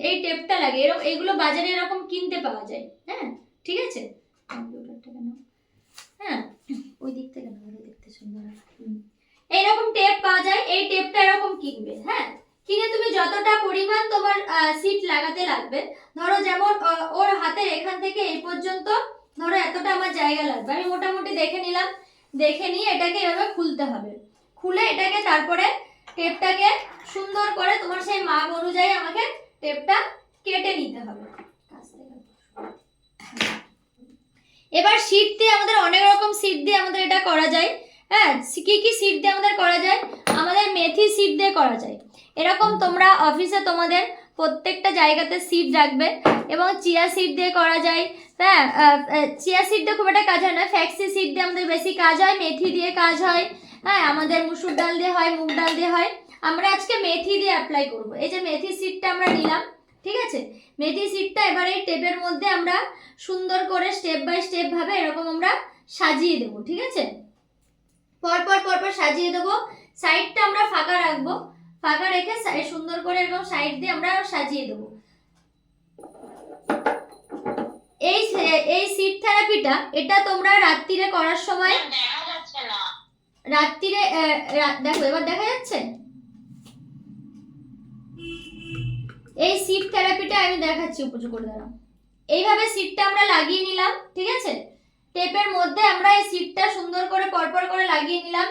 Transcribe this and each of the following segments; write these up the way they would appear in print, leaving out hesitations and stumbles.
এই টেপটা লাগে, এরকম এইগুলো বাজারে এরকম কিনতে পাওয়া যায়। হ্যাঁ ঠিক আছে, কম্পিউটারটা কেন, হ্যাঁ ওই দিক থেকে না, ওই দেখতে সুন্দর। এইরকম টেপ পাওয়া যায়, এই টেপটা এরকম কিনবে। হ্যাঁ কিনে তুমি যতটা পরিমাণ তোমার সিট লাগাতে লাগবে, ধরো যেমন ওর হাতের এখান থেকে এই পর্যন্ত ধরো এতটা আমার জায়গা লাগবে, আমি মোটামুটি দেখে নিলাম, দেখে নিয়ে এটাকে এভাবে খুলতে হবে, খুলে এটাকে তারপরে টেপটাকে সুন্দর করে তোমার সেই মাপ অনুযায়ী আমাকে টেপটা কেটে নিতে হবে। এবার শীট দিয়ে আমাদের অনেক রকম শীট দিয়ে আমাদের এটা করা যায়। হ্যাঁ কি কি শীট দিয়ে আমাদের করা যায়, আমাদের মেথি শীট দিয়ে করা যায়। এরকম তোমরা অফিসে তোমাদের প্রত্যেকটা জায়গাতে শীট রাখবে, এবং চিয়া শীট দিয়ে করা যায়। হ্যাঁ চিয়া শীট দিয়ে খুব একটা কাজ হয় না, ফ্যাক্সি শীট দিয়ে আমাদের বেশি কাজ হয়, মেথি দিয়ে কাজ হয়। হ্যাঁ আমাদের মুসুর ডাল দিয়ে হয়, মুগ ডাল দিয়ে হয়, আমরা আজকে মেথি দিয়ে অ্যাপ্লাই করব। এই যে মেথি শীটটা আমরা নিলাম, ঠিক আছে, মেথি শীটটা এবার এই টেপের মধ্যে আমরা সুন্দর করে স্টেপ বাই স্টেপ ভাবে এরকম আমরা সাজিয়ে দেবো। ঠিক আছে, পরপর পরপর সাজিয়ে দেবো, সাইডটা আমরা ফাঁকা রাখবো, ফাঁকা রেখে সুন্দর করে এরকম সাইড দিয়ে আমরা সাজিয়ে দেবো। এই সিট থেরাপিটা এটা তোমরা রাত্রিরে করার সময়, রাত্রিরে দেখো এবার দেখা যাচ্ছে, এই সিট থেরাপিটা আমি দেখাচ্ছি, উপযোগ করে দাঁড়াও। এইভাবে সিটটা আমরা লাগিয়ে নিলাম, ঠিক আছে, টেপের মধ্যে আমরা এই সিটটা সুন্দর করে পরপর করে লাগিয়ে নিলাম।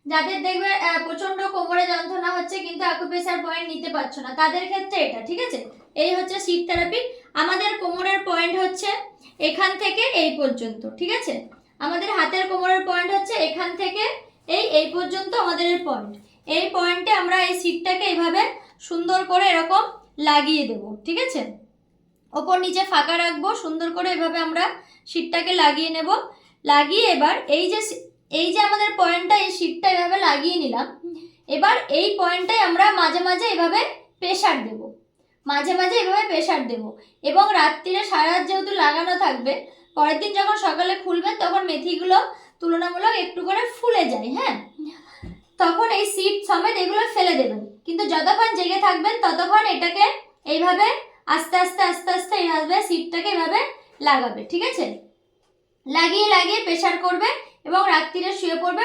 যাদের দেখবে প্রচন্ড কোমরে যন্ত্রণা হচ্ছে কিন্তু অ্যাকুপ্রেশার পয়েন্ট নিতে পারছো না, তাদের ক্ষেত্রে এটা, ঠিক আছে, এই হচ্ছে সিট থেরাপি। আমাদের কোমরের পয়েন্ট হচ্ছে এখান থেকে এই পর্যন্ত, ঠিক আছে, আমাদের হাতের কোমরের পয়েন্ট হচ্ছে এখান থেকে এই পর্যন্ত আমাদের এই পয়েন্ট। এই পয়েন্টে আমরা এই সিটটাকে এইভাবে সুন্দর করে এরকম লাগিয়ে দেব, ঠিক আছে, ওপর নিচে ফাঁকা রাখবো, সুন্দর করে এভাবে আমরা সিটটাকে লাগিয়ে নেব। লাগিয়ে এবার এই যে আমাদের পয়েন্টটা, এই সিটটা এভাবে লাগিয়ে নিলাম, এবার এই পয়েন্টটাই আমরা মাঝে মাঝে এভাবে প্রেসার দেব, মাঝে মাঝে এভাবে প্রেসার দেব। এবং রাত্রিরে সারা রাত যেহেতু লাগানো থাকবে, পরের দিন যখন সকালে খুলবেন তখন মেথিগুলো তুলনামূলক একটু করে ফুলে যায়। হ্যাঁ তখন এই সিট সমেত এগুলো ফেলে দেবেন, কিন্তু যতক্ষণ জেগে থাকবেন ততক্ষণ এটাকে এইভাবে আস্তে আস্তে আস্তে আস্তে এইভাবে সিটটাকে এভাবে লাগাবে, ঠিক আছে, লাগিয়ে লাগিয়ে প্রেসার করবে এবং রাত্রিরে শুয়ে পড়বে,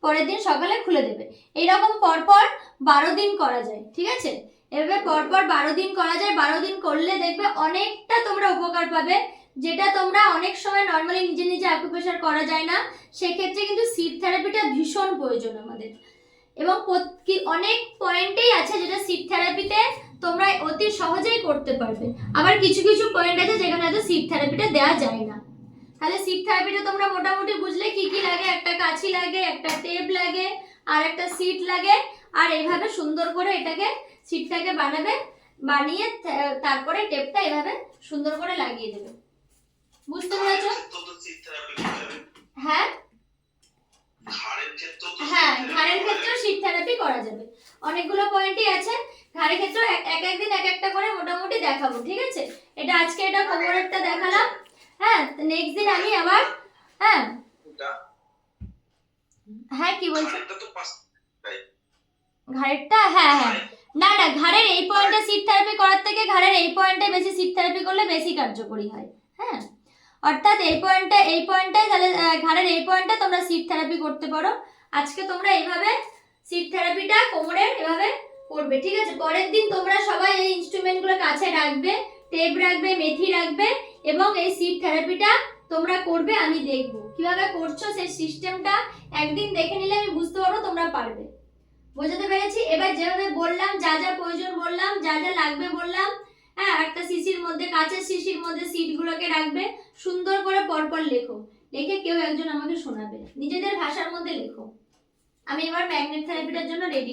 পরের দিন সকালে খুলে দেবে। এইরকম পরপর 12 দিন করা যায়, ঠিক আছে, এভাবে পরপর 12 দিন করা যায়। 12 দিন করলে দেখবে অনেকটা তোমরা উপকার পাবে, যেটা তোমরা অনেক সময় নর্মালি নিজে নিজে অ্যাকুপ্রেশার করা যায় না, সেক্ষেত্রে কিন্তু সিট থেরাপিটা ভীষণ প্রয়োজন আমাদের। এবং অনেক পয়েন্টেই আছে যেটা সিট থেরাপিতে তোমরা অতি সহজেই করতে পারবে, আবার কিছু কিছু পয়েন্ট আছে যেখানে হয়তো সিট থেরাপিটা দেওয়া যায় না। তাহলে সিট থেরাপিটা তোমরা মোটামুটি বুঝলে কি কি লাগে, একটা কাঁচি লাগে, একটা টেপ লাগে, আর একটা সিট লাগে, আর এইভাবে সুন্দর করে এটাকে সিটটাকে বানাবে, বানিয়ে তারপরে টেপটা এভাবে সুন্দর করে লাগিয়ে দেবে। বুঝতে পেরেছো? হ্যাঁ হ্যাঁ ঘাড়ের ক্ষেত্রেও সিট থেরাপি করা যাবে, অনেকগুলো পয়েন্টই আছে। ঘাড়ের ক্ষেত্রেও এক একদিন এক একটা করে মোটামুটি দেখাবো, ঠিক আছে, এটা আজকে এটা কোমরেরটা দেখালাম। হ্যাঁ নেক্সট দিন আমি আবার, হ্যাঁ হ্যাঁ কি বলছো, ঘাড়েরটা, হ্যাঁ হ্যাঁ না না, ঘাড়ের এই পয়েন্টে সিট থেরাপি করার থেকে ঘাড়ের এই পয়েন্টে বেশি সিট থেরাপি করলে বেশি কার্যকরী হয়। হ্যাঁ অর্থাৎ এই পয়েন্টটাই তাহলে ঘাড়ের এই পয়েন্টে তোমরা সিট থেরাপি করতে পারো। আজকে তোমরা এইভাবে সিট থেরাপিটা কোমরের এভাবে করবে, ঠিক আছে, পরের দিন তোমরা সবাই এই ইনস্ট্রুমেন্টগুলো কাছে রাখবে, টেপ রাখবে, মেথি রাখবে, এবং এই সিট থেরাপিটা তোমরা করবে। আমি দেখবো কিভাবে করছো, সেই সিস্টেমটা একদিন দেখে নিলে আমি বুঝতে পারবো তোমরা পারবে। বোঝাতে পেরেছি? এবার যেভাবে বললাম, যা যা প্রয়োজন বললাম, যা যা লাগবে বললাম, হ্যাঁ একটা শিশির মধ্যে, কাঁচের শিশির মধ্যে সিটগুলোকে রাখবে, সুন্দর করে পরপর লেখো, লিখে কেউ একজন আমাকে শোনাবে, নিজেদের ভাষার মধ্যে লেখো। আমি এবার ম্যাগনেট থেরাপিটার জন্য রেডি।